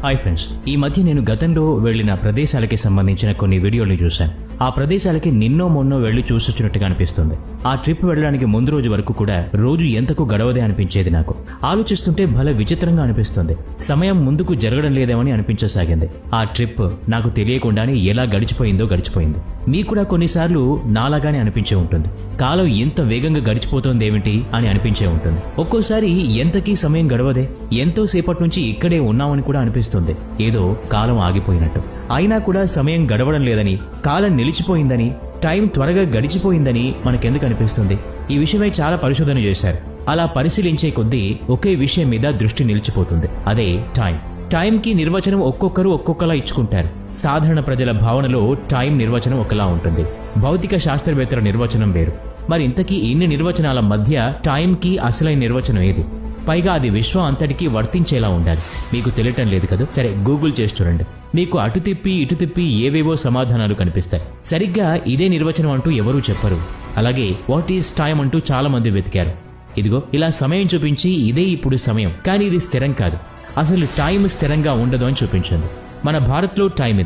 Hi friends, ఈ మధ్య నేను గతంలో వెళ్లిన ప్రదేశాలకి సంబంధించిన కొన్ని వీడియోలు చూశాను. ఆ ప్రదేశాలకి నిన్నో మొన్నో వెళ్లి చూసొచ్చినట్టుగా అనిపిస్తుంది. ఆ ట్రిప్ వెళ్ళడానికి ముందు రోజు వరకు కూడా రోజు ఎంతకు గడవదే అనిపించేది. నాకు ఆలోచిస్తుంటే భలే విచిత్రంగా అనిపిస్తుంది. సమయం ముందుకు జరగడం లేదేమని అనిపించసాగింది. ఆ ట్రిప్ నాకు తెలియకుండానే ఎలా గడిచిపోయింది. మీకు కూడా కొన్నిసార్లు నాలాగానే అనిపించే ఉంటుంది. కాలం ఎంత వేగంగా గడిచిపోతోందేమిటి అని అనిపించే ఉంటుంది. ఒక్కోసారి ఎంతకీ సమయం గడవదే, ఎంతో సేపటి నుంచి ఇక్కడే ఉన్నామని కూడా అనిపిస్తుంది. ఏదో కాలం ఆగిపోయినట్టు. అయినా కూడా సమయం గడవడం లేదని, కాలం నిలిచిపోయిందని, టైం త్వరగా గడిచిపోయిందని మనకెందుకు అనిపిస్తుంది? ఈ విషయమై చాలా పరిశోధన చేశారు. అలా పరిశీలించే కొద్దీ ఒకే విషయం మీద దృష్టి నిలిచిపోతుంది. అదే టైం. టైంకి నిర్వచనం ఒక్కొక్కరు ఒక్కొక్కలా ఇచ్చుకుంటారు. సాధారణ ప్రజల భావనలో టైం నిర్వచనం ఒకలా ఉంటుంది. భౌతిక శాస్త్రవేత్తల నిర్వచనం వేరు. మరి ఇంతకీ ఇన్ని నిర్వచనాల మధ్య టైంకి అసలైన నిర్వచనం ఏది? పైగా అది విశ్వం అంతటికీ వర్తించేలా ఉండాలి. మీకు తెలియటం లేదు కదా? సరే, గూగుల్ చేసి చూడండి. మీకు అటు తిప్పి ఇటు తిప్పి ఏవేవో సమాధానాలు కనిపిస్తాయి. సరిగ్గా ఇదే నిర్వచనం అంటూ ఎవరూ చెప్పరు. అలాగే వాట్ ఈజ్ టైం అంటూ చాలా మంది వెతికారు. ఇదిగో ఇలా సమయం చూపించి ఇదే ఇప్పుడు సమయం, కానీ ఇది స్థిరం కాదు, అసలు టైం స్థిరంగా ఉండదు అని చూపించింది. మన భారత్లో టైం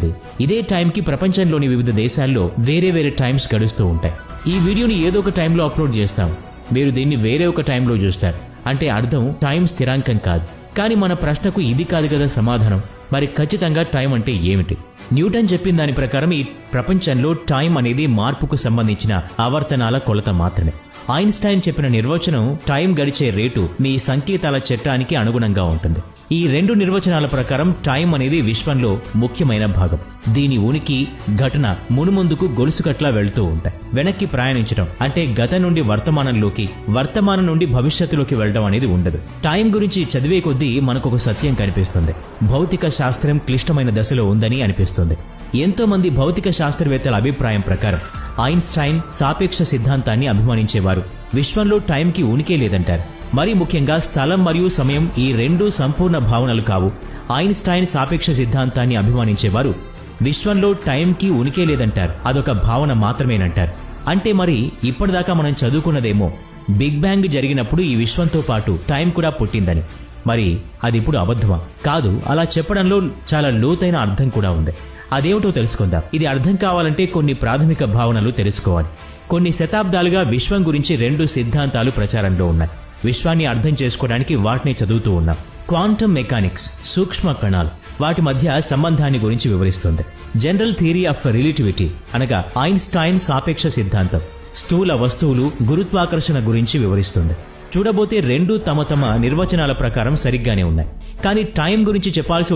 ఇదే టైంకి ప్రపంచంలోని వివిధ దేశాల్లో వేరే టైమ్స్ గడుస్తూ ఉంటాయి. ఈ వీడియోని ఏదో ఒక టైంలో అప్లోడ్ చేస్తాం. మీరు దీన్ని వేరే ఒక టైంలో చూస్తారు. అంటే అర్థం టైం స్థిరాంకం కాదు. కానీ మన ప్రశ్నకు ఇది కాదు కదా సమాధానం. మరి ఖచ్చితంగా టైం అంటే ఏమిటి? న్యూటన్ చెప్పిన దాని ప్రకారం ఈ ప్రపంచంలో టైం అనేది మార్పుకు సంబంధించిన ఆవర్తనాల కొలత మాత్రమే. ఐన్స్టైన్ చెప్పిన నిర్వచనం టైం గడిచే రేటు మీ సంకేతాల చట్టానికి అనుగుణంగా ఉంటుంది. ఈ రెండు నిర్వచనాల ప్రకారం టైం అనేది విశ్వంలో ముఖ్యమైన భాగం. దీని ఉనికి, ఘటన మునుముందుకు గొలుసుకట్లా వెళుతూ ఉంటాయి. వెనక్కి ప్రయాణించడం అంటే గతం నుండి వర్తమానంలోకి, వర్తమానం నుండి భవిష్యత్తులోకి వెళ్ళడం అనేది ఉండదు. టైం గురించి చదివే కొద్దీ మనకొక సత్యం కనిపిస్తుంది. భౌతిక శాస్త్రం క్లిష్టమైన దశలో ఉందని అనిపిస్తుంది. ఎంతో మంది భౌతిక శాస్త్రవేత్తల అభిప్రాయం ప్రకారం ఐన్స్టైన్ సాపేక్ష సిద్ధాంతాన్ని అభిమానించేవారు. విశ్వంలో టైంకి ఉనికే లేదంటారు. మరీ ముఖ్యంగా స్థలం మరియు సమయం ఈ రెండూ సంపూర్ణ భావనలు కావు. ఐన్స్టైన్ సాపేక్ష సిద్ధాంతాన్ని అభిమానించేవారు విశ్వంలో టైంకి ఉనికే లేదంటారు. అదొక భావన మాత్రమేనంటారు. అంటే మరి ఇప్పటిదాకా మనం చదువుకున్నదేమో బిగ్ బ్యాంగ్ జరిగినప్పుడు ఈ విశ్వంతో పాటు టైం కూడా పుట్టిందని. మరి అది ఇప్పుడు అబద్ధమా? కాదు. అలా చెప్పడంలో చాలా లోతైన అర్థం కూడా ఉంది. అదేమిటో తెలుసుకుందాం. ఇది అర్థం కావాలంటే కొన్ని ప్రాథమిక భావనలు తెలుసుకోవాలి. కొన్ని శతాబ్దాలుగా విశ్వం గురించి రెండు సిద్ధాంతాలు ప్రచారంలో ఉన్నాయి. విశ్వాన్ని అర్థం చేసుకోవడానికి వాటిని చదువుతూ ఉన్నాం. క్వాంటమ్ మెకానిక్స్, సూక్ష్మ కణాలు, వాటి మధ్య సంబంధాన్ని గురించి వివరిస్తుంది. జనరల్ థియరీ ఆఫ్ రిలేటివిటీ అనగా ఐన్స్టైన్ సాపేక్ష సిద్ధాంతం స్థూల వస్తువులు, గురుత్వాకర్షణ గురించి వివరిస్తుంది. చూడబోతే రెండూ తమ నిర్వచనాల ప్రకారం సరిగ్గానే ఉన్నాయి. కానీ టైం గురించి చెప్పాల్సి